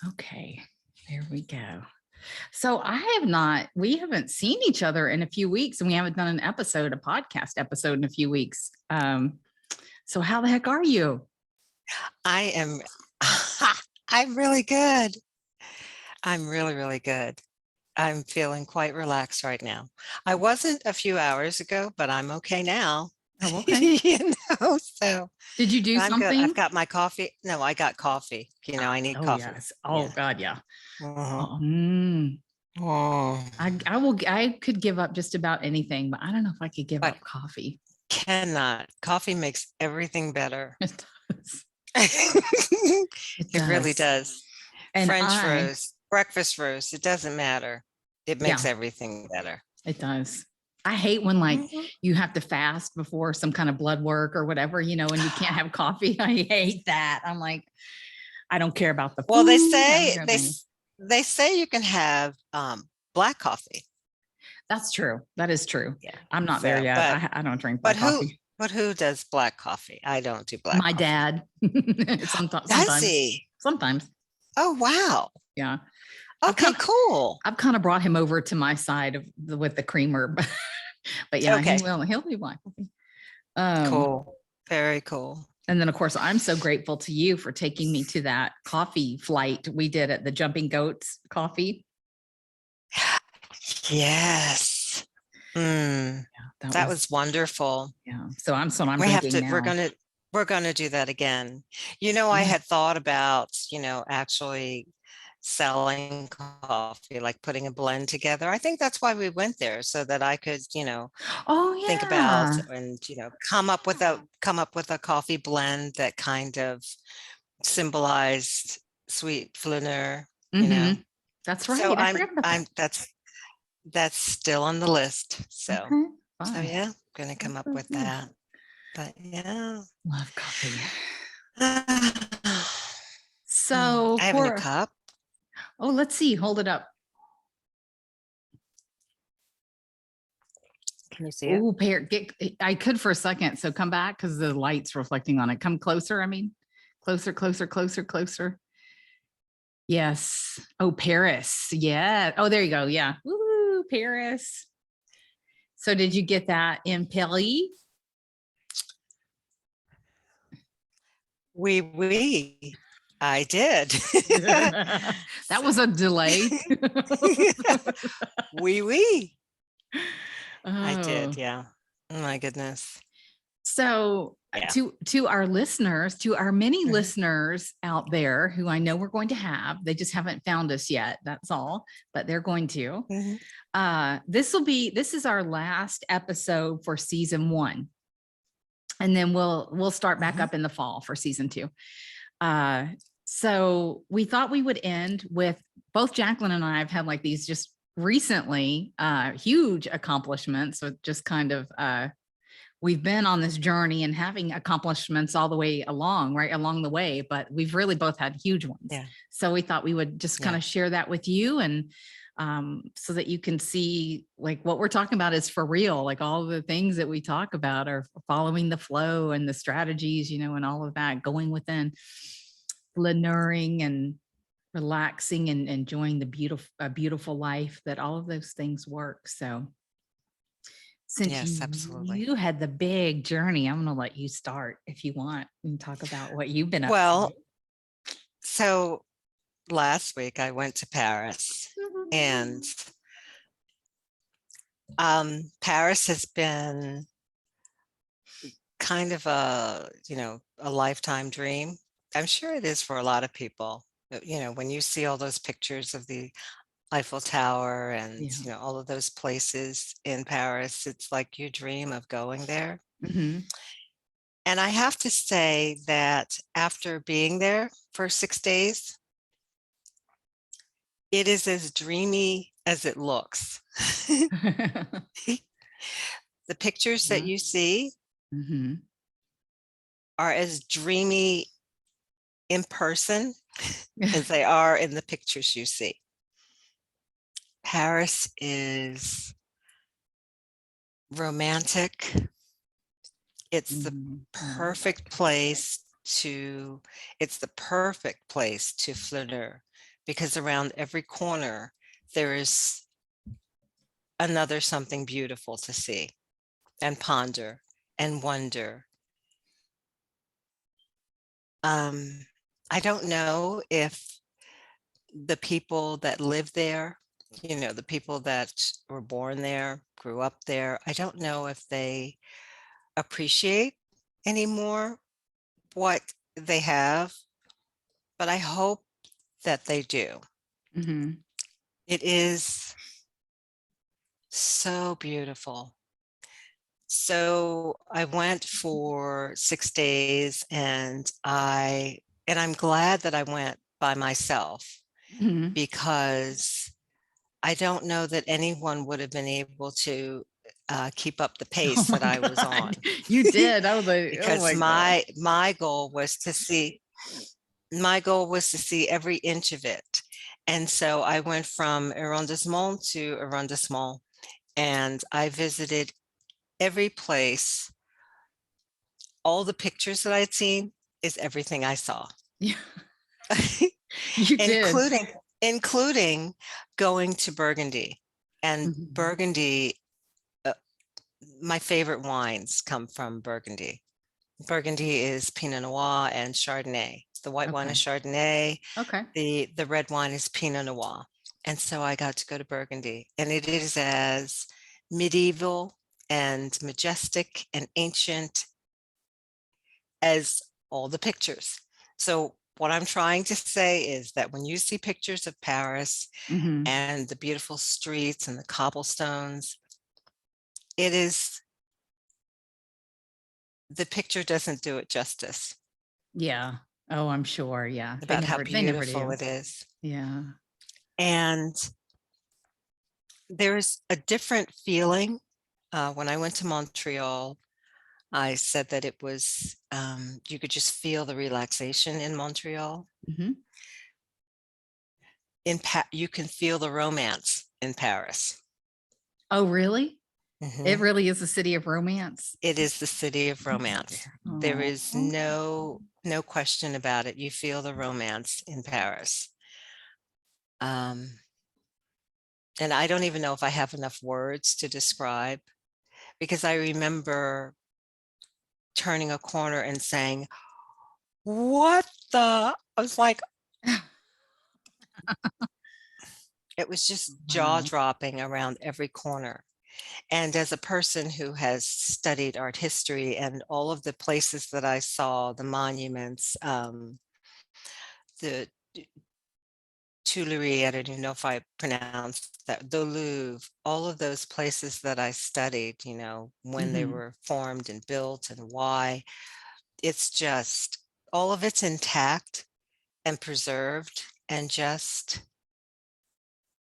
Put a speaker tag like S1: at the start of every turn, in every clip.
S1: Okay, there we go. So we haven't seen each other in a few weeks, and we haven't done a podcast episode in a few weeks. So how the heck are you?
S2: I am, I'm really good. I'm really, really good. I'm feeling quite relaxed right now. I wasn't a few hours ago, but I'm okay now.
S1: Oh, okay.
S2: So
S1: Did you do
S2: I'm good. I've
S1: something?
S2: got my coffee. No, I got coffee. I need
S1: Oh,
S2: coffee.
S1: yes. Oh,
S2: Yeah.
S1: God, yeah.
S2: Mhm.
S1: Oh,
S2: Oh,
S1: I could give up just about anything, but I don't know if I could give
S2: but
S1: up coffee.
S2: cannot. Coffee makes everything better.
S1: It does. It
S2: It really
S1: does.
S2: does.
S1: And
S2: French roast, breakfast roast, it doesn't matter. It makes
S1: yeah,
S2: everything better.
S1: it does. I hate when
S2: Mhm.
S1: you have to fast before some kind of blood work or whatever, and you can't have coffee. I hate that. I'm like, I don't care about the
S2: Well, they
S1: food. I don't
S2: say
S1: care
S2: they
S1: about anything.
S2: they say you can have black coffee.
S1: That's true. That is true.
S2: Yeah.
S1: I'm not there
S2: So,
S1: yet.
S2: but
S1: I don't drink
S2: but
S1: black
S2: who
S1: coffee.
S2: but who does black coffee? I don't do black
S1: My
S2: coffee.
S1: dad.
S2: Does
S1: Sometimes.
S2: he?
S1: Sometimes.
S2: Oh, wow.
S1: Yeah. I've
S2: Okay,
S1: kind of
S2: cool.
S1: I've kind of brought him over to my side with the creamer, but yeah,
S2: Okay,
S1: he'll be black coffee. Um,
S2: cool. Very cool.
S1: and then of course I'm so grateful to you for taking me to that coffee flight we did at the Jumping Goats Coffee.
S2: Yes. Mm,
S1: Yeah,
S2: that was wonderful.
S1: yeah. So I'm
S2: We have
S1: thinking
S2: to,
S1: now.
S2: we're gonna do that again. I
S1: Yeah.
S2: had thought about, actually selling coffee, like putting a blend together. I think that's why we went there, so that I could,
S1: Oh
S2: think about
S1: yeah.
S2: and, come up with a coffee blend that kind of symbolized sweet flaneur,
S1: Mm-hmm. That's
S2: So
S1: right. I forgot about that.
S2: that's still on the list. So
S1: Okay. Fine.
S2: yeah, gonna come
S1: That's
S2: up
S1: so
S2: with
S1: good.
S2: that. But yeah.
S1: Love coffee.
S2: I
S1: So
S2: have a new cup.
S1: let's see. Hold it up.
S2: Can you see it?
S1: Oh, I could for a second. So come back because the light's reflecting on it. Come closer. I mean, closer, closer, closer, closer. Yes. Oh, Paris. Yeah. Oh, there you go. Yeah. Woo, Paris. So did you get that in Paris?
S2: Oui. I did.
S1: That was a delay.
S2: Oui. I
S1: Oh.
S2: did, yeah. Oh my goodness.
S1: So
S2: Yeah.
S1: to our listeners, to our many
S2: Mhm.
S1: listeners out there who I know we're going to have, they just haven't found us yet. That's all, but they're going to.
S2: Mhm.
S1: This is our last episode for season 1. And then we'll start back up in the fall for season 2. So we thought we would end with both Jacqueline and I have had like these just recently huge accomplishments. So just kind of we've been on this journey and having accomplishments all the way along, right along the way, but we've really both had huge ones.
S2: Yeah.
S1: So we thought we would just kind of share that with you, and so that you can see like what we're talking about is for real. Like all the things that we talk about are following the flow and the strategies, and all of that, going within, flaneuring and relaxing and enjoying the beautiful life, that all of those things work. So since
S2: Yes, absolutely.
S1: you had the big journey, I'm going to let you start if you want and talk about what you've been up
S2: Well,
S1: to.
S2: so last week I went to Paris, and Paris has been kind of a lifetime dream. I'm sure it is for a lot of people. When you see all those pictures of the Eiffel Tower and all of those places in Paris, it's like you dream of going there.
S1: Mm-hmm.
S2: And I have to say that after being there for 6 days, it is as dreamy as it looks. The pictures that you see are as dreamy in person as they are in the pictures you see. Paris is romantic. It's the perfect place to flaneur, because around every corner there is another something beautiful to see and ponder and wonder. I don't know if the people that live there, the people that were born there, grew up there, I don't know if they appreciate anymore what they have, but I hope that they do.
S1: Mhm.
S2: It is so beautiful. So I went for 6 days, and I'm glad that I went by myself,
S1: Mhm.
S2: because I don't know that anyone would have been able to keep up the
S1: Oh
S2: pace
S1: my
S2: that I was
S1: God.
S2: on.
S1: You did. I was like, oh
S2: Because
S1: my God.
S2: my goal was to see every inch of it. And so I went from arrondissement to arrondissement, and I visited every place. All the pictures that I'd seen is everything I saw,
S1: Yeah, you did.
S2: including including going to Burgundy. And
S1: Mhm.
S2: Burgundy, uh, my favorite wines come from Burgundy. Burgundy is Pinot Noir and Chardonnay. The white wine is
S1: Okay.
S2: Chardonnay.
S1: Okay.
S2: The red wine is Pinot Noir. And so I got to go to Burgundy, and it is as medieval and majestic and ancient as all the pictures. So what I'm trying to say is that when you see pictures of Paris
S1: Mhm.
S2: and the beautiful streets and the cobblestones, it is, the picture doesn't do it justice
S1: Yeah. Oh, I'm sure. Yeah.
S2: about how
S1: They never
S2: beautiful
S1: do.
S2: it is.
S1: Yeah.
S2: And there's a different feeling. When I went to Montreal, I said that it was, you could just feel the relaxation in Montreal.
S1: Mhm.
S2: You can feel the romance in Paris.
S1: Oh, really? It
S2: Mhm.
S1: really is a city of romance.
S2: It is the city of
S1: That's
S2: romance.
S1: fair.
S2: There
S1: Oh.
S2: is no question about it. You feel the romance in Paris. Um, and I don't even know if I have enough words to describe, because I remember turning a corner and saying, "What the?" I was like, it was just
S1: Wow.
S2: jaw-dropping around every corner. And as a person who has studied art history, and all of the places that I saw, the monuments, the Tuileries, I don't even know if I pronounced that, the Louvre, all of those places that I studied, when they
S1: Mhm.
S2: were formed and built and why, it's just, all of it's intact and preserved, and just,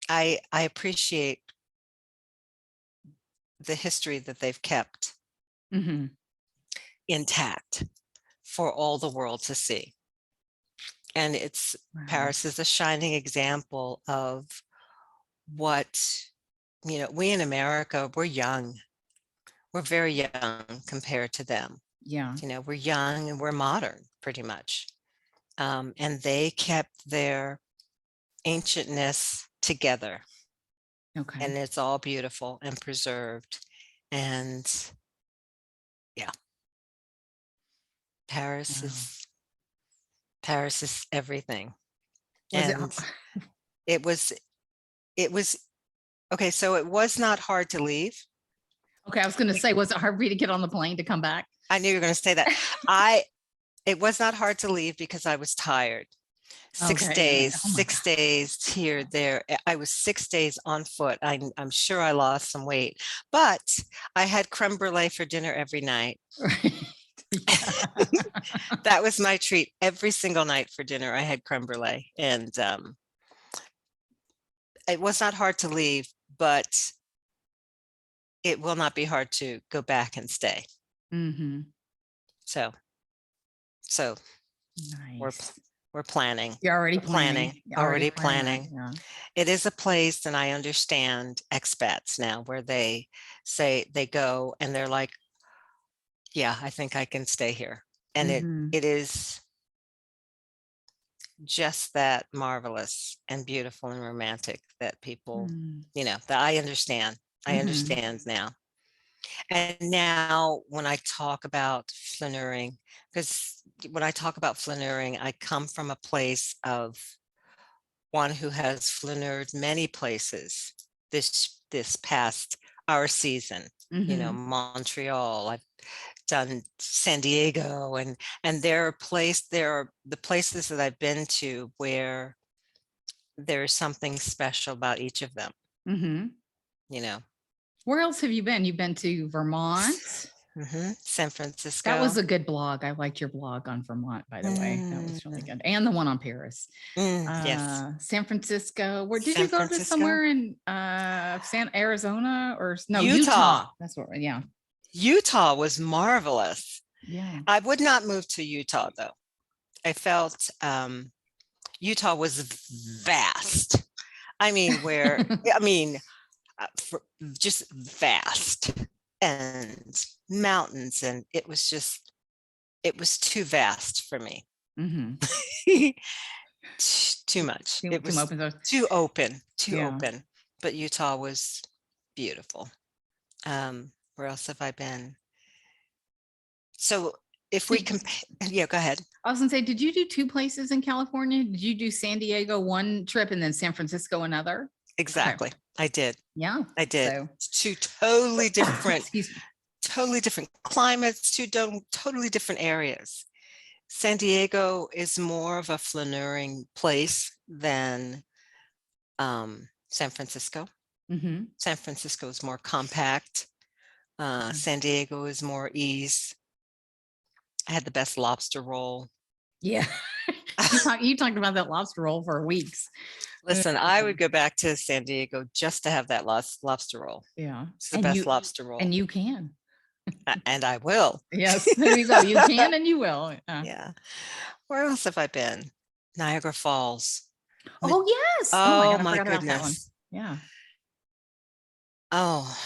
S2: I appreciate the history that they've kept
S1: Mhm.
S2: intact for all the world to see. And
S1: Wow.
S2: Paris is a shining example of what, we in America, we're young. We're very young compared to them.
S1: Yeah.
S2: We're young and we're modern pretty much. And they kept their ancientness together,
S1: Okay.
S2: and it's all beautiful and preserved. And yeah, Paris
S1: Wow.
S2: is Paris is everything.
S1: Was it
S2: And it was it was okay, so it was not hard to leave.
S1: okay, I was gonna say, was it hard for you to get on the plane to come back?
S2: I knew you were going to say that. I It was not hard to leave because I was tired. Six
S1: Okay, yeah.
S2: days,
S1: Oh my
S2: 6 days here, there. I was 6 days on foot. I'm sure I lost some weight, but I had creme brulee for dinner every night.
S1: God. Right. Yeah.
S2: That was my treat every single night for dinner. I had creme brulee, and it was not hard to leave, but it will not be hard to go back and stay.
S1: Mhm.
S2: So, so we're pl-
S1: Nice.
S2: we're planning.
S1: You're already
S2: We're planning.
S1: planning. You're already
S2: Already
S1: planning that,
S2: planning.
S1: yeah.
S2: It is a place, and I understand expats now, where they say they go and they're like, yeah, I think I can stay here. And
S1: Mhm.
S2: it is, just that marvelous and beautiful and romantic that people,
S1: Mm.
S2: that I understand. I
S1: Mhm.
S2: understand now. And now when I talk about flaneuring, because when I talk about flaneuring, I come from a place of one who has flaneured many places this past our season.
S1: Mhm.
S2: Montreal, I've done San Diego, and there are the places that I've been to where there's something special about each of them,
S1: Mhm.
S2: you know.
S1: Where else have you been? You've been to Vermont.
S2: San
S1: That was
S2: Francisco.
S1: a good blog. I liked your blog on Vermont, by the way. That
S2: Mm,
S1: was really good. And the one on Paris.
S2: yes.
S1: San Francisco. Where did
S2: San
S1: you go to
S2: Francisco.
S1: somewhere in Arizona or no, Utah?
S2: Utah.
S1: That's what, yeah.
S2: Utah was marvelous.
S1: Yeah.
S2: I would not move to Utah though. I felt Utah was vast. I mean, just vast and mountains, and it was too vast for me.
S1: Hmm.
S2: Too much. It
S1: Too
S2: was
S1: open source.
S2: too
S1: Yeah.
S2: open. But Utah was beautiful. Where else have I been? So if we
S1: Did,
S2: compare, yeah, go ahead.
S1: I was gonna say, did you do two places in California? Did you do San Diego one trip and then San Francisco another? Okay.
S2: Exactly. I did.
S1: Yeah.
S2: I did.
S1: So
S2: Two
S1: excuse me.
S2: totally different climates, totally different areas. San Diego is more of a flaneuring place than San Francisco.
S1: Hmm.
S2: San Francisco is more compact. San Diego is more ease. I had the best lobster roll.
S1: Yeah. You talked about that lobster roll for weeks.
S2: Listen, I would go back to San Diego just to have that lobster roll.
S1: Yeah.
S2: It's the best lobster roll.
S1: And you can.
S2: And I will.
S1: Yes, there you go. You can and you will. Yeah.
S2: Yeah. Where else have I been? Niagara Falls.
S1: Oh, yes. Oh my
S2: Oh
S1: God, I
S2: my
S1: forgot about that one.
S2: goodness.
S1: Yeah.
S2: Oh,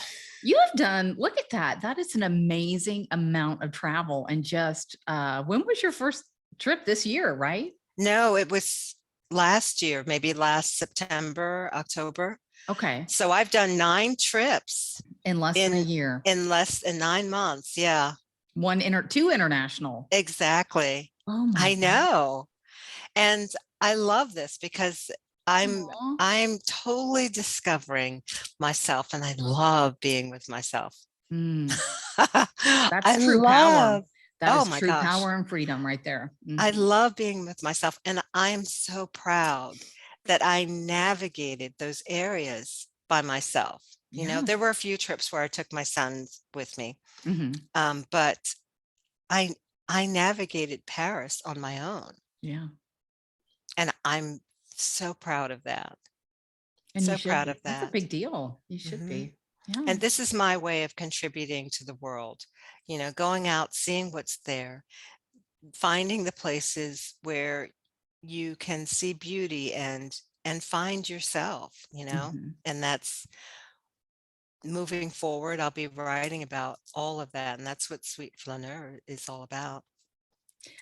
S1: You have done, look at that. That is an amazing amount of travel. And just when was your first trip this year, right?
S2: no, it was last year, maybe last September, October.
S1: Okay.
S2: So I've done 9 trips
S1: In less than a
S2: in
S1: year.
S2: less than 9 months. Yeah,
S1: Two international.
S2: exactly.
S1: Oh my
S2: I
S1: God.
S2: know. And I love this because I'm
S1: Aw.
S2: I'm totally discovering myself, and I love being with myself.
S1: Mm, that's
S2: I
S1: true power.
S2: love,
S1: That
S2: oh
S1: is
S2: my
S1: true
S2: gosh,
S1: power and freedom right there.
S2: I
S1: Mhm.
S2: love being with myself, and I'm so proud that I navigated those areas by myself.
S1: Yeah.
S2: There were a few trips where I took my sons with me,
S1: Hmm.
S2: but I I navigated Paris on my own,
S1: Yeah.
S2: and I'm so proud of that.
S1: And you
S2: So
S1: should
S2: proud of
S1: be. That's a
S2: that.
S1: big deal. You should
S2: Mhm.
S1: be. Yeah.
S2: And this is my way of contributing to the world, going out, seeing what's there, finding the places where you can see beauty and find yourself,
S1: Mhm.
S2: and that's moving forward. I'll be writing about all of that, and that's what Sweet Flaneur is all about.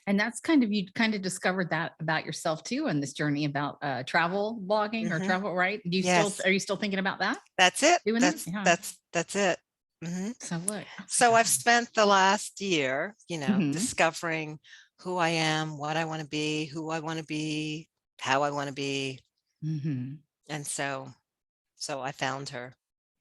S1: And that's you kind of discovered that about yourself too in this journey about travel blogging or
S2: Hmm.
S1: travel, right?
S2: Yes,
S1: Are you still thinking about that?
S2: that's it.
S1: Doing that?
S2: That's
S1: Yeah.
S2: that's that's it. Hmm.
S1: So look, oh my
S2: So I've
S1: God.
S2: spent the last year,
S1: Hmm.
S2: discovering who I am, what I want to be, who I want to be, how I want to be.
S1: Hmm.
S2: And so I found her.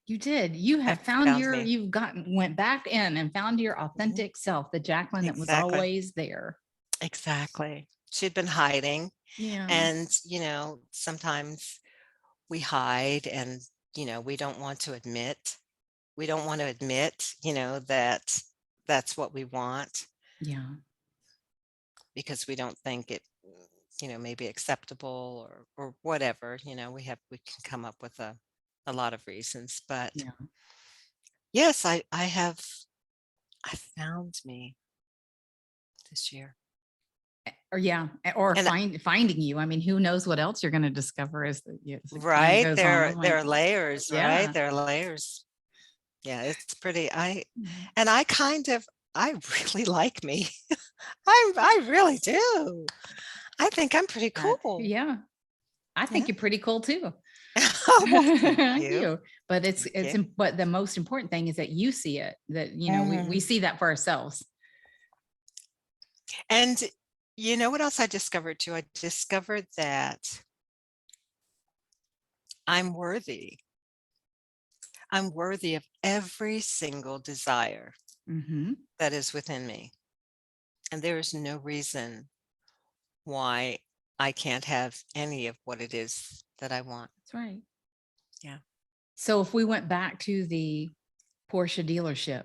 S1: You did. You
S2: I
S1: have found
S2: found me.
S1: went back in and found your
S2: Mhm.
S1: authentic self, the Jacqueline that was
S2: Exactly.
S1: always there.
S2: Exactly. She'd been hiding.
S1: Yeah.
S2: And, sometimes we hide and, we don't want to admit, that that's what we want
S1: Yeah.
S2: because we don't think it, maybe acceptable or whatever, we can come up with a lot of reasons. But
S1: Yeah.
S2: yes, I found me this year.
S1: Or yeah, or
S2: And
S1: finding you. I mean, who knows what else you're going to discover as the time
S2: right,
S1: goes on.
S2: there
S1: Like,
S2: are layers, right?
S1: yeah.
S2: There are layers. Yeah, it's pretty.
S1: Mhm.
S2: And I kind of I really like me. I really do. I think I'm pretty cool.
S1: Yeah. I
S2: Yeah.
S1: think you're pretty cool too.
S2: Well, thank
S1: I
S2: you.
S1: do. But
S2: Thank you.
S1: but the most important thing is that you see it, that, we see that for ourselves.
S2: And you know what else I discovered too? I discovered that I'm worthy. I'm worthy of every single desire
S1: Mm-hmm.
S2: that is within me. And there is no reason why I can't have any of what it is that I want.
S1: That's right.
S2: Yeah.
S1: So if we went back to the Porsche dealership,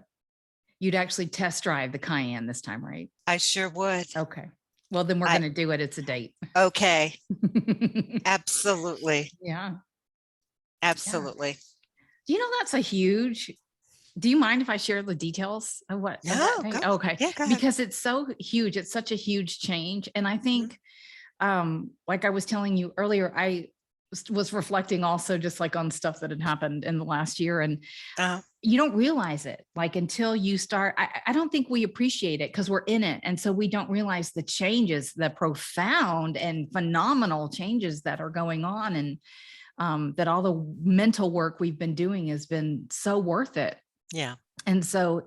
S1: you'd actually test drive the Cayenne this time, right?
S2: I sure would.
S1: Okay. Well, then we're
S2: I,
S1: going to do it. It's a date.
S2: okay. Absolutely.
S1: Yeah.
S2: Absolutely.
S1: That's a huge. Do you mind if I share the details of of that
S2: No,
S1: day?
S2: go.
S1: Okay.
S2: Yeah, go ahead.
S1: Because it's so huge. It's such a huge change. And I think, like I was telling you earlier, I was reflecting also just like on stuff that had happened in the last year. And
S2: Uh,
S1: you don't realize it like until you start. I don't think we appreciate it because we're in it. And so we don't realize the changes, the profound and phenomenal changes that are going on. And that all the mental work we've been doing has been so worth it.
S2: yeah.
S1: And so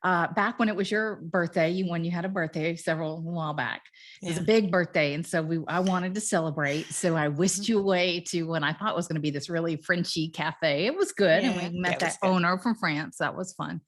S1: back when it was your birthday, when you had a birthday a while back, it was a big birthday. And so I wanted to celebrate. So I whisked you away to when I thought was going to be this really Frenchy cafe. It was good.
S2: Yeah,
S1: And we met
S2: it was
S1: that
S2: good.
S1: owner from France. That was fun.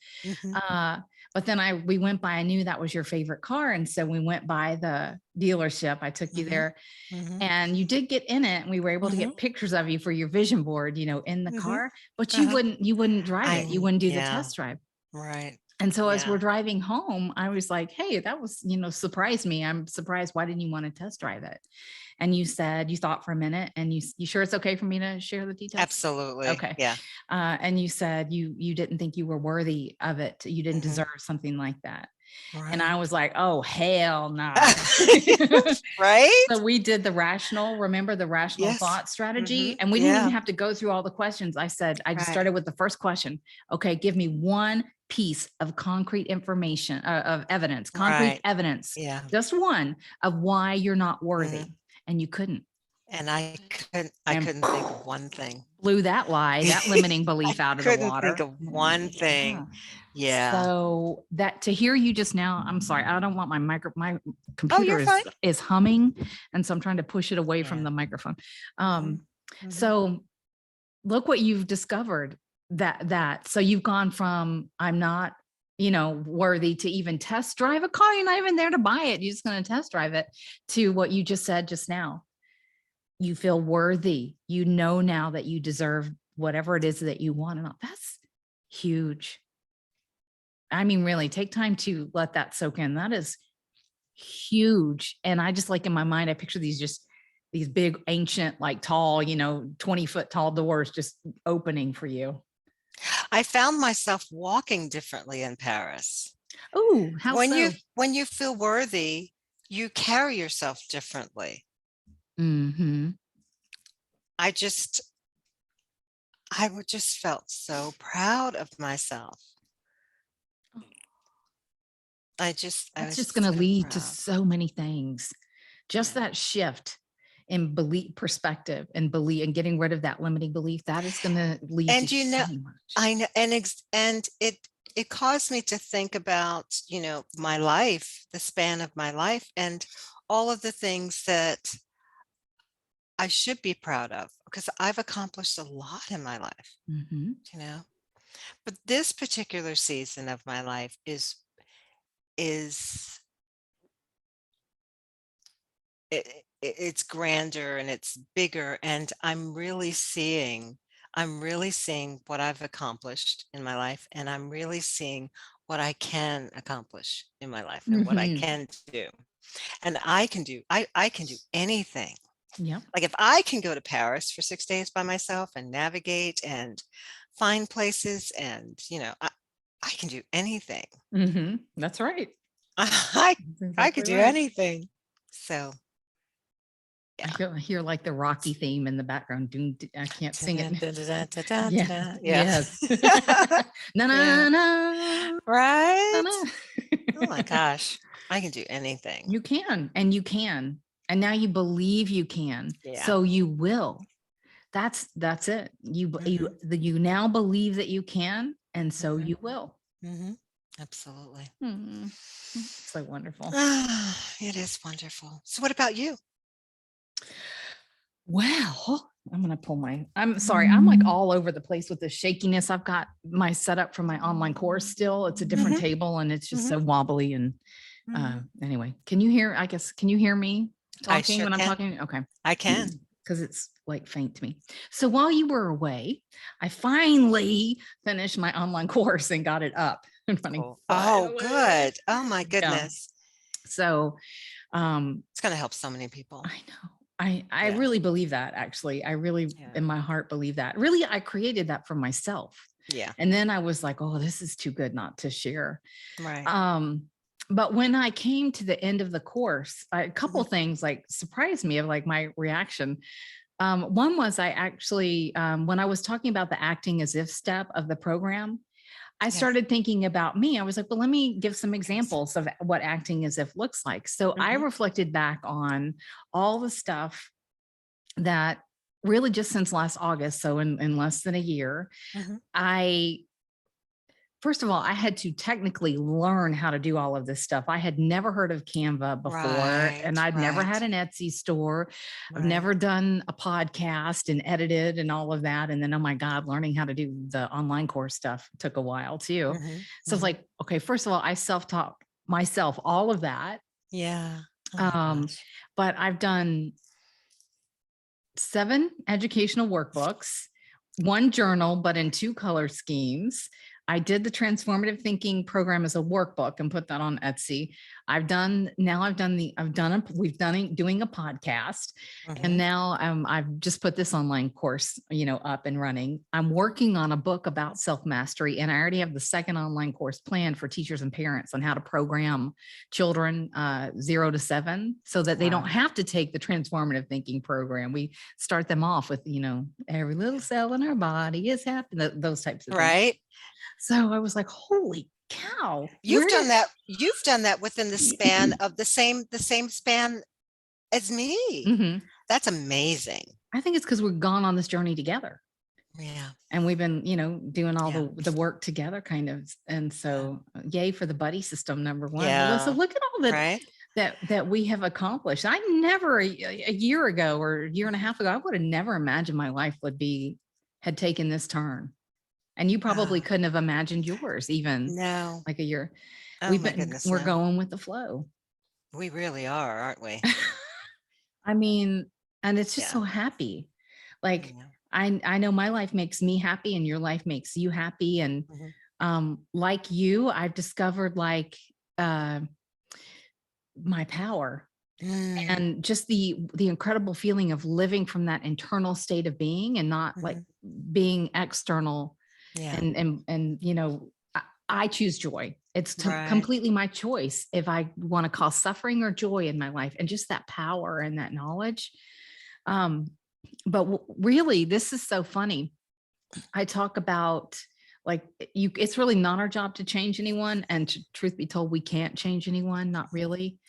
S1: But then we went by, I knew that was your favorite car. And so we went by the dealership. I took you there and you did get in it. And we were able to get pictures of you for your vision board, in the car, but you wouldn't drive it. You wouldn't do the test drive.
S2: Right.
S1: And so as we're driving home, I was like, hey, that was, surprised me. I'm surprised. Why didn't you want to test drive it? And you said, you thought for a minute and you sure it's okay for me to share the details?
S2: Absolutely.
S1: Okay.
S2: Yeah.
S1: And you said you didn't think you were worthy of it. You didn't deserve something like that.
S2: Right.
S1: And I was like, oh, hell no.
S2: Right.
S1: So we did remember the rational thought strategy. And we didn't even have to go through all the questions. I said, I just started with the first question. Okay, give me one piece of concrete information, of evidence, concrete evidence, just one of why you're not worthy. And you couldn't.
S2: And I couldn't think of one thing.
S1: Blew that lie, that limiting belief out of the water.
S2: Couldn't think of one thing. Yeah.
S1: So to hear you just now, I'm sorry, I don't want my computer is humming. And so I'm trying to push it away from the microphone. So look what you've discovered so you've gone from, I'm not, worthy to even test drive a car. You're not even there to buy it. You're just going to test drive it, to what you just said just now. You feel worthy. You know now that you deserve whatever it is that you want. And that's huge. I mean, really take time to let that soak in. That is huge. And I just, like, in my mind, I picture these big, ancient, like tall, 20-foot tall doors just opening for you.
S2: I found myself walking differently in Paris.
S1: Oh, how so?
S2: When you feel worthy, you carry yourself differently. I just felt so proud of myself. That's
S1: just going to lead to so many things. Just that shift in belief, perspective, and belief, and getting rid of that limiting belief, that is going to lead to so much.
S2: I know, and it caused me to think about, my life, the span of my life, and all of the things that I should be proud of, because I've accomplished a lot in my life, but this particular season of my life is it's grander and it's bigger, and I'm really seeing what I've accomplished in my life, and I'm really seeing what I can accomplish in my life and what I can do. And I can do anything.
S1: Yeah.
S2: Like if I can go to Paris for 6 days by myself and navigate and find places, and I can do anything.
S1: That's right.
S2: I could do anything. So
S1: I hear like the Rocky theme in the background. I can't sing it.
S2: Yes.
S1: Na na na.
S2: Right. Oh my gosh. I can do anything.
S1: You can, and you can. And now you believe you can,
S2: Yeah.
S1: so you will. That's it. You now believe that you can, and so
S2: Mhm.
S1: you will.
S2: Absolutely.
S1: Hmm. So wonderful.
S2: It is wonderful. So what about you?
S1: Well, I'm sorry, I'm like all over the place with the shakiness. I've got my setup for my online course still. It's a different
S2: Mhm,
S1: table and it's just
S2: mhm,
S1: so wobbly. And
S2: mhm.
S1: anyway, can you hear me
S2: I
S1: talking
S2: sure
S1: when I'm
S2: can.
S1: talking? Okay.
S2: I can.
S1: Because it's like faint to me. So while you were away, I finally finished my online course and got it up and running.
S2: Cool. Oh,
S1: Finally.
S2: good. Oh my
S1: Yeah.
S2: goodness.
S1: So
S2: It's going to help so many people.
S1: I know. I
S2: Yeah.
S1: really believe that, actually. I really
S2: Yeah.
S1: in my heart believe that. Really, I created that for myself.
S2: Yeah.
S1: And then I was like, oh, this is too good not to share.
S2: Right.
S1: But when I came to the end of the course, a couple
S2: Mhm.
S1: things like surprised me of like my reaction. One was I actually, when I was talking about the acting as if step of the program, I
S2: Yeah.
S1: started thinking about me. I was like, well, let me give some
S2: Yes.
S1: examples of what acting as if looks like. So I
S2: Mhm.
S1: reflected back on all the stuff that really just since last August, so in less than a year,
S2: Mhm.
S1: I first of all, I had to technically learn how to do all of this stuff. I had never heard of Canva before,
S2: Right.
S1: and I'd never
S2: Right.
S1: had an Etsy store. I've
S2: Right.
S1: never done a podcast and edited and all of that. And then, oh my God, learning how to do the online course stuff took a while too.
S2: Mhm.
S1: So it's
S2: Mhm.
S1: like, okay, first of all, I self-taught myself all of that.
S2: Yeah. Oh my
S1: Um,
S2: gosh.
S1: but I've done 7 educational workbooks, 1 journal, but in 2 color schemes. I did the transformative thinking program as a workbook and put that on Etsy. We've done doing a podcast. And
S2: Mhm.
S1: now I've just put this online course, up and running. I'm working on a book about self-mastery, and I already have the second online course planned for teachers and parents on how to program children 0 to 7 so that they don't
S2: Wow.
S1: have to take the transformative thinking program. We start them off with, every little cell in our body is happy, those types of things.
S2: Right.
S1: So I was like, holy cow,
S2: You've
S1: where
S2: done
S1: did
S2: that. You've done that within the span of the same span as me.
S1: Mhm.
S2: That's amazing.
S1: I think it's because we've gone on this journey together
S2: Yeah.
S1: and we've been, doing all
S2: Yeah.
S1: the work together kind of. And
S2: Yeah.
S1: so yay for the buddy system, number one. Melissa,
S2: Yeah.
S1: look at all that
S2: Right.
S1: that we have accomplished. I never a year ago or a year and a half ago, I would have never imagined my life had taken this turn. And you probably
S2: Ah,
S1: couldn't have imagined yours even
S2: no.
S1: like a year.
S2: Oh my goodness,
S1: We're
S2: no.
S1: going with the flow.
S2: We really are, aren't we?
S1: I mean, and it's just
S2: Yeah.
S1: so happy. Like
S2: Yeah.
S1: I know my life makes me happy and your life makes you happy. And
S2: Mhm.
S1: like you, I've discovered like uh my power
S2: Mm,
S1: and just the incredible feeling of living from that internal state of being and not like
S2: mhm.
S1: being external
S2: Yeah.
S1: and I choose joy. It's
S2: Right.
S1: completely my choice if I want to cause suffering or joy in my life, and just that power and that knowledge. Um, but really, this is so funny. I talk about like it's really not our job to change anyone, and truth be told, we can't change anyone, not really.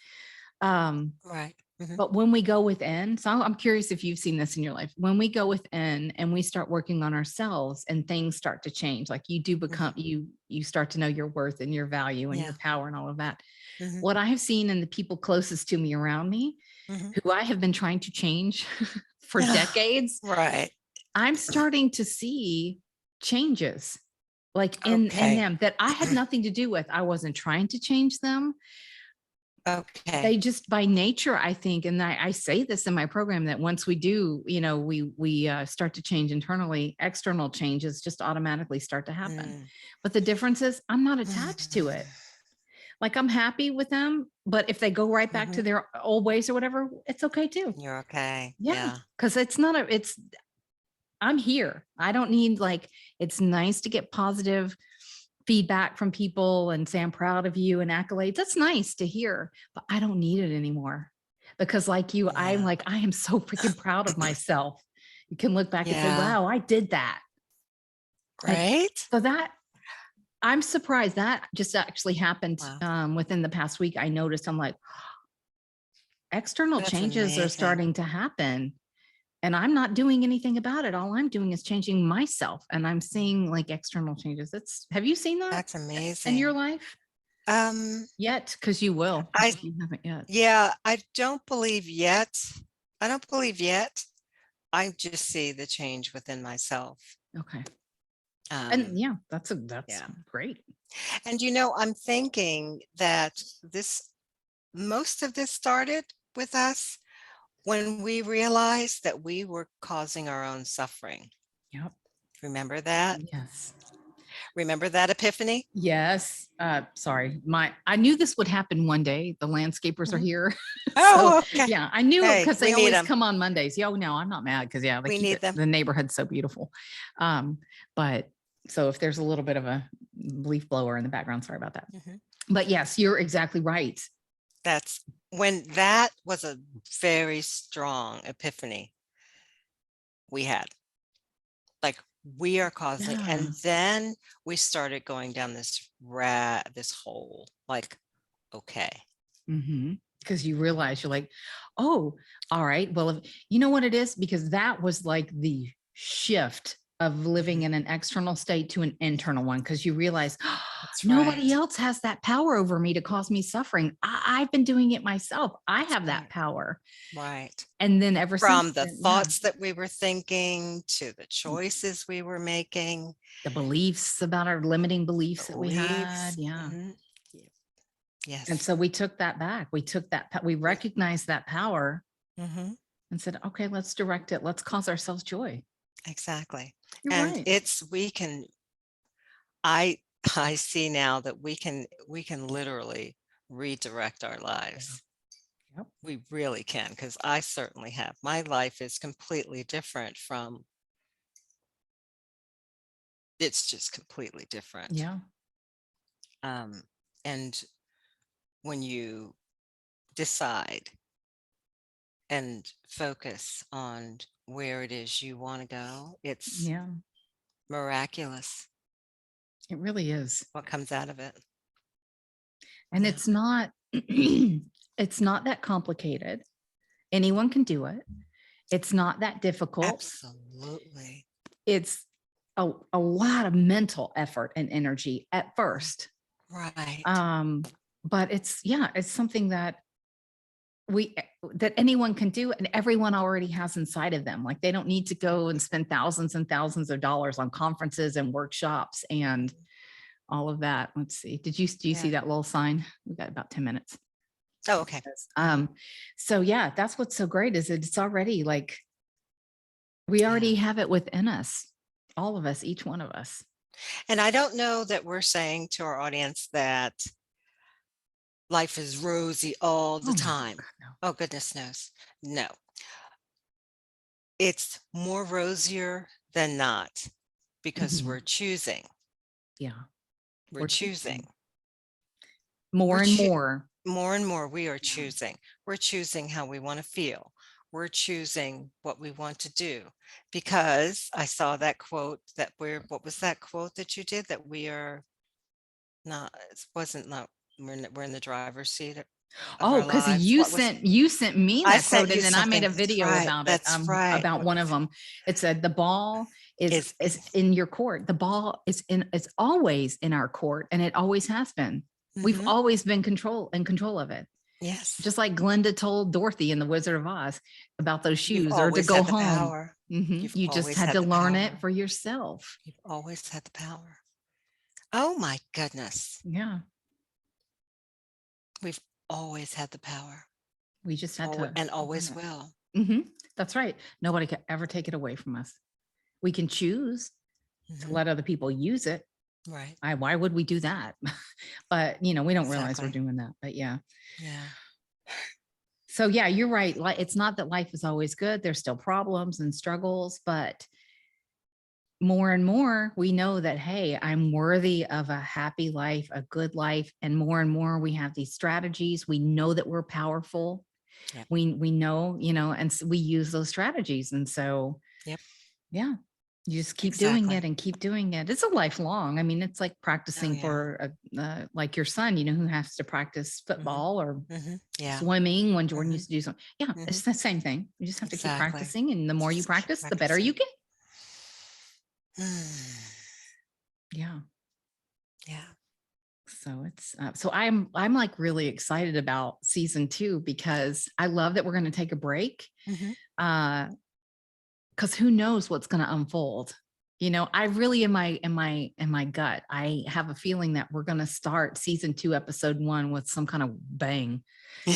S1: Um,
S2: Right. Mhm.
S1: but when we go within, so I'm curious if you've seen this in your life, when we go within and we start working on ourselves and things start to change, like you do become,
S2: Mhm.
S1: you start to know your worth and your value and your
S2: Yeah.
S1: power and all of that.
S2: Mhm.
S1: What I have seen in the people closest to me around me,
S2: Mhm.
S1: who I have been trying to change for decades,
S2: Right.
S1: I'm starting to see changes like in
S2: Okay.
S1: them that I had nothing to do with. I wasn't trying to change them.
S2: Okay.
S1: They just by nature, I think, and I say this in my program, that once we do, we start to change internally, external changes just automatically start to happen.
S2: Mm.
S1: But the difference is I'm not attached to
S2: Mm.
S1: it. Like I'm happy with them, but if they go right back to
S2: Mhm.
S1: their old ways or whatever, it's okay too.
S2: You're okay.
S1: Yeah.
S2: Yeah.
S1: Cause I'm here. I don't need like, it's nice to get positive feedback from people and say, I'm proud of you and accolades. That's nice to hear, but I don't need it anymore because like you, I'm
S2: Yeah.
S1: like, I am so freaking proud of myself. You can look back and say,
S2: Yeah.
S1: wow, I did that. Like,
S2: Right?
S1: so that I'm surprised that just actually happened
S2: Wow.
S1: within the past week. I noticed I'm like, external
S2: That's
S1: changes are
S2: amazing.
S1: starting to happen. And I'm not doing anything about it. All I'm doing is changing myself. And I'm seeing like external changes. Have you seen that
S2: That's
S1: in your
S2: amazing.
S1: life
S2: Um,
S1: yet? Because you will
S2: I,
S1: if you haven't yet.
S2: yeah, I don't believe yet. I don't believe yet. I just see the change within myself.
S1: Okay.
S2: Um,
S1: And yeah, that's
S2: yeah.
S1: great.
S2: And I'm thinking that most of this started with us when we realized that we were causing our own suffering.
S1: Yep.
S2: Remember that?
S1: Yes.
S2: Remember that epiphany?
S1: Yes. Sorry. I knew this would happen one day. The landscapers are
S2: Mhm.
S1: here. So
S2: Oh, okay.
S1: yeah, I knew it
S2: Hey,
S1: because
S2: we
S1: they
S2: need
S1: always
S2: them.
S1: come on Mondays. Yeah, oh no, I'm not mad because yeah, they
S2: We
S1: keep
S2: need
S1: it
S2: them.
S1: the neighborhood so beautiful. But so if there's a little bit of a leaf blower in the background, sorry about that.
S2: Mhm.
S1: But yes, you're exactly right.
S2: That's when that was a very strong epiphany we had. Like we are causing,
S1: Yeah.
S2: and then we started going down this hole. Like, okay.
S1: Because you realize you're like, oh, all right. Well, you know what it is, because that was like the shift of living
S2: Mhm.
S1: in an external state to an internal one. Because you realize
S2: That's
S1: nobody
S2: right.
S1: else has that power over me to cause me suffering. I've been doing it myself. I
S2: That's
S1: have that
S2: right.
S1: power.
S2: Right.
S1: And then ever since
S2: From the
S1: then, yeah,
S2: thoughts that we were thinking to the choices we were making,
S1: the beliefs about our limiting beliefs that we had.
S2: beliefs.
S1: Yeah.
S2: Mhm.
S1: And
S2: Yes.
S1: so we took that back. We took that, we
S2: We,
S1: recognized that power
S2: mhm.
S1: and said, okay, let's direct it. Let's cause ourselves joy.
S2: Exactly.
S1: You're
S2: And
S1: right.
S2: we can, I, I see now that we can literally redirect our
S1: Yeah.
S2: lives.
S1: Yep.
S2: We really can, because I certainly have. My life is completely different from, it's just completely different.
S1: Yeah.
S2: Um, and when you decide and focus on where it is you want to go, it's
S1: Yeah.
S2: miraculous
S1: It really is.
S2: what comes out of it.
S1: And
S2: Yeah,
S1: it's not, it's not that complicated. Anyone can do it. It's not that difficult.
S2: absolutely.
S1: It's a lot of mental effort and energy at first.
S2: Right.
S1: Um, but it's something that that anyone can do and everyone already has inside of them. Like they don't need to go and spend thousands and thousands of dollars on conferences and workshops and all of that. Let's see. Do you
S2: Yeah.
S1: see that little sign? We got about 10 minutes.
S2: Oh, okay.
S1: Um, so yeah, that's what's so great is it's already like we
S2: Yeah.
S1: already have it within us, all of us, each one of us.
S2: And I don't know that we're saying to our audience that life is rosy all the
S1: Oh no,
S2: time.
S1: God, no.
S2: Oh, goodness knows. No, it's more rosier than not because
S1: Mhm.
S2: we're choosing.
S1: Yeah,
S2: We're
S1: we're
S2: choosing.
S1: choosing
S2: We're
S1: more and
S2: choo-
S1: more.
S2: more and more. We are
S1: Yeah.
S2: choosing. We're choosing how we want to feel. We're choosing what we want to do. Because I saw that quote that what was that quote that you did, that we are not, it wasn't not, we're in the driver's seat of
S1: Oh,
S2: our
S1: because
S2: lives. What was,
S1: you sent me
S2: I
S1: that
S2: sent
S1: quote,
S2: you
S1: and then I made
S2: something.
S1: a
S2: That's
S1: video
S2: right.
S1: about it.
S2: That's right.
S1: About
S2: What
S1: one of them. It said the ball
S2: is,
S1: is in your court. The ball is in. It's always in our court, and it always has been. We've
S2: mhm,
S1: always been in control of it.
S2: yes,
S1: Just like Glinda told Dorothy in The Wizard of Oz about those
S2: you've
S1: shoes, or to
S2: always
S1: go
S2: had the
S1: home.
S2: power. You've
S1: You just
S2: always
S1: had
S2: had
S1: to
S2: the
S1: learn it
S2: power.
S1: for yourself.
S2: You've always had the power. Oh my goodness.
S1: Yeah,
S2: We've always had the power.
S1: we just had to
S2: And
S1: learn
S2: always
S1: it.
S2: will.
S1: That's right. Nobody can ever take it away from us. We can choose to
S2: Mhm,
S1: let other people use it.
S2: right.
S1: Why would we do that? But we don't realize we're
S2: Exactly.
S1: doing that. But yeah.
S2: Yeah.
S1: So yeah, you're right. Like it's not that life is always good. There's still problems and struggles, but more and more we know that, hey, I'm worthy of a happy life, a good life. And more we have these strategies. We know that we're powerful.
S2: Yep.
S1: We know, and so we use those strategies. And so
S2: Yep.
S1: yeah, You just keep doing it
S2: Exactly.
S1: and keep doing it. It's a lifelong. I mean, it's like
S2: Oh,
S1: practicing
S2: yeah.
S1: for like your son, who has to practice football or
S2: Yeah.
S1: swimming when Jordan
S2: hmm
S1: used to do something. Yeah,
S2: hmm
S1: it's the same thing. You just have to keep
S2: Exactly.
S1: practicing. And the more you
S2: Just keep
S1: practice, the better
S2: practicing.
S1: you get. Yeah.
S2: Yeah.
S1: So so I'm like really excited about season 2 because I love that we're going to take a break.
S2: hmm
S1: Uh, because who knows what's going to unfold. I really in my gut, I have a feeling that we're going to start season 2 episode 1 with some kind of bang.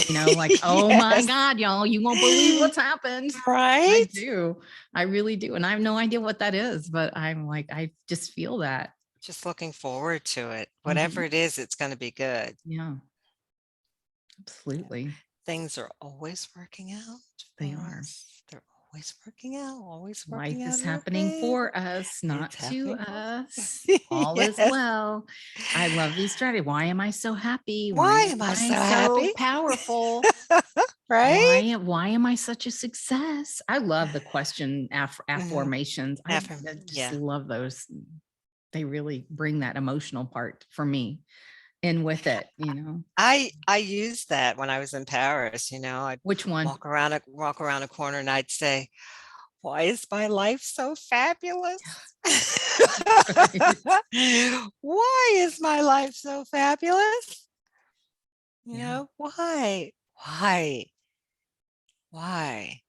S1: Like, oh my
S2: Yes.
S1: god, y'all, you won't believe what's happened. I
S2: Right?
S1: do. I really do. And I have no idea what that is, but I'm like, I just feel that.
S2: Just looking forward to it. Whatever
S1: Mhm.
S2: it is, it's going to be good.
S1: Yeah, absolutely.
S2: Things are always working out
S1: They
S2: for
S1: are.
S2: us. They're always working
S1: Life
S2: out
S1: is
S2: in our
S1: happening
S2: favor.
S1: for us,
S2: It's
S1: not to
S2: happening for
S1: us.
S2: us.
S1: All is
S2: Yes.
S1: well. I love these strategies. Why am I so happy? Why
S2: Why
S1: am
S2: am I so
S1: I so
S2: happy?
S1: powerful?
S2: Right?
S1: Why am I such a success? I love the question
S2: hmm
S1: affirmations. I just
S2: Yeah.
S1: love those. They really bring that emotional part for me in with it.
S2: I used that when I was in Paris, I'd
S1: Which one?
S2: walk around a corner and I'd say, "Why is my life so fabulous?"
S1: Right.
S2: Why is my life so fabulous?
S1: Yeah.
S2: Why? Why? Why?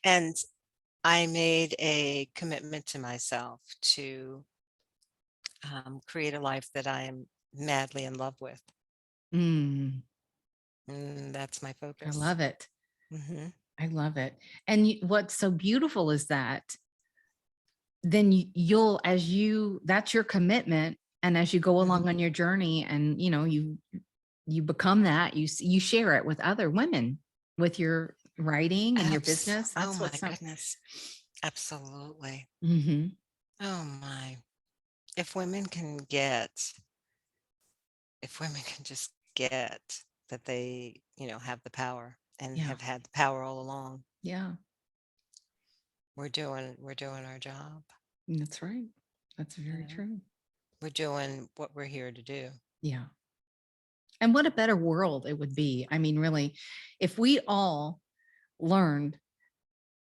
S2: And I made a commitment to myself to create a life that I am madly in love with.
S1: Mm,
S2: That's my
S1: I
S2: focus.
S1: love it.
S2: hmm
S1: I love it. And what's so beautiful is that then you'll that's your commitment, and as you go
S2: hmm
S1: along on your journey and you become that, you share it with other women with your writing and your business.
S2: Oh
S1: That's
S2: my
S1: what's up.
S2: goodness. Absolutely.
S1: Hmm.
S2: Oh my. If women can get, if women can just get that they, have the power and
S1: Yeah.
S2: have had the power all along,
S1: Yeah,
S2: we're doing our job.
S1: that's right. That's
S2: You
S1: very
S2: know,
S1: true.
S2: we're doing what we're here to do.
S1: Yeah. And what a better world it would be. I mean, really, if we all learned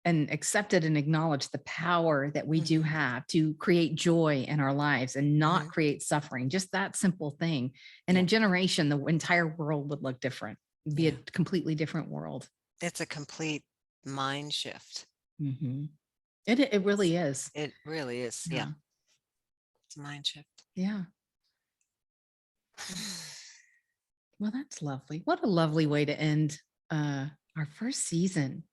S1: and accepted and acknowledged the power that we do
S2: hmm
S1: have to create joy in our lives and not
S2: hmm
S1: create suffering, just that simple thing. In a
S2: Yeah.
S1: generation, the entire world would look different, be a
S2: Yeah.
S1: completely different world.
S2: It's a complete mind shift.
S1: Hmm. It really is.
S2: It really is. Yeah.
S1: Yeah.
S2: It's a mind shift.
S1: Yeah. Well, that's lovely. What a lovely way to end our first season.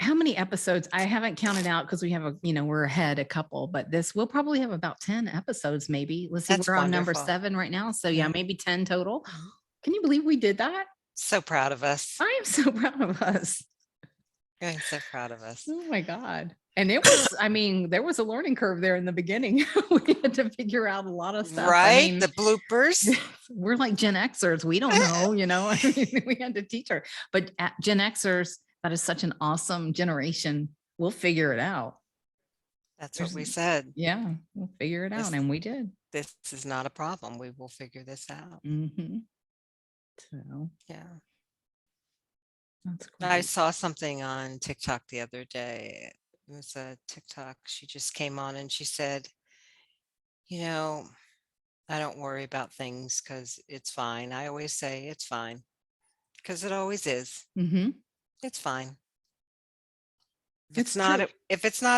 S1: How many episodes? I haven't counted out because we have we're ahead a couple, but this we'll probably have about 10 episodes, maybe. Let's see,
S2: That's
S1: we're on number
S2: wonderful.
S1: 7 right now. So yeah,
S2: Mhm.
S1: maybe 10 total.
S2: Mhm.
S1: Can you believe we did that?
S2: So proud of us.
S1: I am so proud of us.
S2: I'm so proud of us.
S1: Oh my God. And it was, I mean, there was a learning curve there in the beginning. We had to figure out a lot of stuff. I
S2: Right?
S1: mean,
S2: The bloopers.
S1: we're like Gen Xers. We don't know. I mean, we had to teach her. But Gen Xers, that is such an awesome generation. We'll figure it out.
S2: That's what
S1: There's,
S2: we said.
S1: yeah, we'll figure it out.
S2: This
S1: And we did.
S2: this is not a problem. We will figure this out.
S1: Hmm. So
S2: Yeah.
S1: that's
S2: I
S1: great.
S2: saw something on TikTok the other day. It was a TikTok. She just came on and she said, you know, I don't worry about things because it's fine. I always say it's fine because it always is.
S1: Hmm.
S2: It's fine. If it's
S1: It's
S2: not,
S1: true.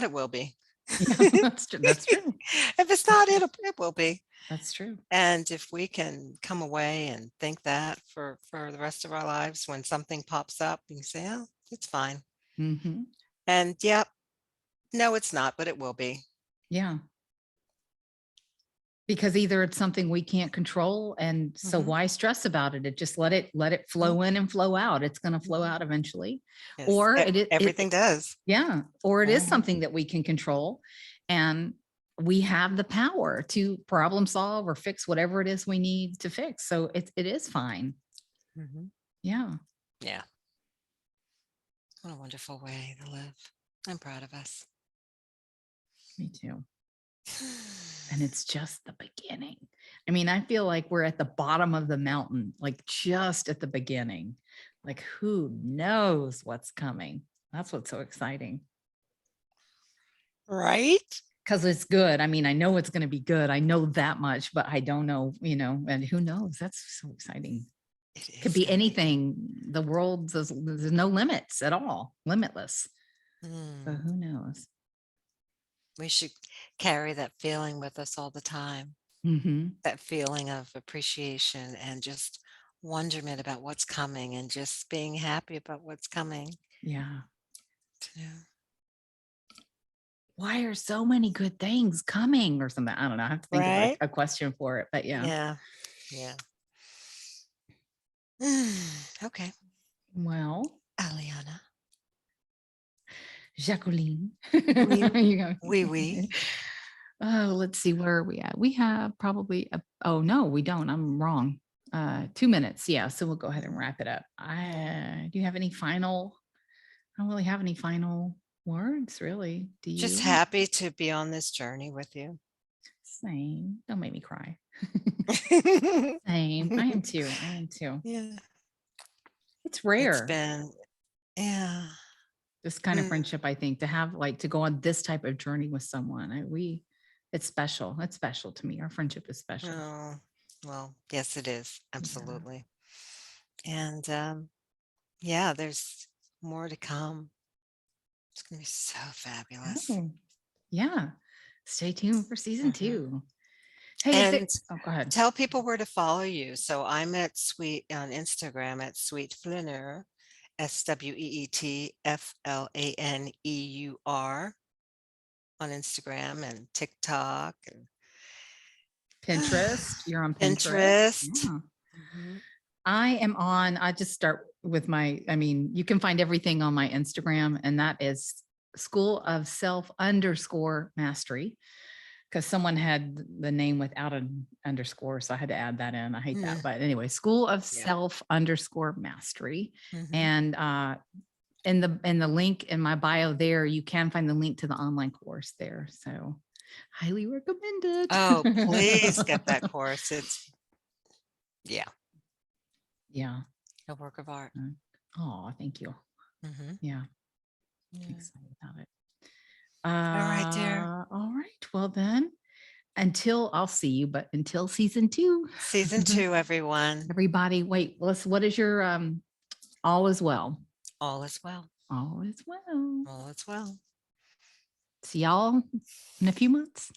S2: it will be.
S1: Yeah, that's true. That's true.
S2: If it's
S1: That's
S2: not,
S1: true.
S2: it will be.
S1: That's true.
S2: And if we can come away and think that for the rest of our lives, when something pops up, you can say, "Oh, it's fine."
S1: Hmm.
S2: And yep, no, it's not, but it will be.
S1: Yeah. Because either it's something we can't control, and so
S2: hmm
S1: why stress about it? It just let it flow in and flow out. It's going to flow
S2: hmm
S1: out eventually.
S2: Yes,
S1: Or it
S2: everything does.
S1: yeah, or it is
S2: hmm
S1: something that we can control, and we have the power to problem solve or fix whatever it is we need to fix. So it is fine.
S2: hmm
S1: Yeah.
S2: Yeah, what a wonderful way to live. I'm proud of us.
S1: Me too. And it's just the beginning. I mean, I feel like we're at the bottom of the mountain, like just at the beginning. Like, who knows what's coming? That's what's so exciting.
S2: Right?
S1: Because it's good. I mean, I know it's going to be good. I know that much, but I don't know, and who knows? That's so exciting.
S2: It
S1: Could
S2: is
S1: be
S2: gonna be good.
S1: anything. The world, there's no limits at all, limitless. So
S2: Mm.
S1: who knows?
S2: We should carry that feeling with us all the time.
S1: Hmm.
S2: That feeling of appreciation and just wonderment about what's coming and just being happy about what's coming.
S1: Yeah.
S2: Yeah.
S1: Why are so many good things coming or something? I don't know. I have to think of
S2: Right?
S1: a question for it, but yeah.
S2: Yeah. Yeah. Okay.
S1: Well,
S2: Alianna.
S1: Jacqueline.
S2: Oui,
S1: You go.
S2: oui, oui.
S1: Oh, let's see, where are we at? We have probably oh no, we don't. I'm wrong. 2 minutes. Yeah. So we'll go ahead and wrap it up. Do you have any final? I don't really have any final words, really. Do
S2: Just
S1: you?
S2: happy to be on this journey with you.
S1: Same. Don't make me cry. Same. I am too. I am too.
S2: Yeah.
S1: It's
S2: It's
S1: rare,
S2: been, yeah.
S1: this kind of
S2: Mm.
S1: friendship, I think, to have like to go on this type of journey with someone. It's special. It's special to me. Our friendship is special.
S2: Oh, well, yes, it is.
S1: Yeah.
S2: Absolutely. And yeah, there's more to come. It's going to be so fabulous.
S1: Oh, yeah. Stay tuned for season
S2: Mhm.
S1: 2. Hey, is
S2: And
S1: it? Oh, go ahead.
S2: tell people where to follow you. So I'm at Sweet on Instagram at sweetflaneur, SweetFlaneur on Instagram and TikTok and
S1: Pinterest. You're on Pinterest.
S2: Pinterest.
S1: Yeah.
S2: Mhm.
S1: I just start with you can find everything on my Instagram, and that is School of Self_Mastery, because someone had the name without an underscore. So I had to add that in. I hate that.
S2: Mm,
S1: But anyway, School of
S2: yeah.
S1: Self_Mastery.
S2: Mhm.
S1: And in the link in my bio there, you can find the link to the online course there. So highly recommend it.
S2: Oh, please get that course. It's, yeah,
S1: Yeah.
S2: a work of art.
S1: Oh, thank you.
S2: Mhm.
S1: Yeah.
S2: Yeah.
S1: Excited about it.
S2: All right, dear.
S1: All right. Well then, I'll see you, but until season 2,
S2: Season 2, everyone.
S1: everybody, wait, what is your all is well.
S2: All is well.
S1: All is well.
S2: All is well.
S1: See y'all in a few months.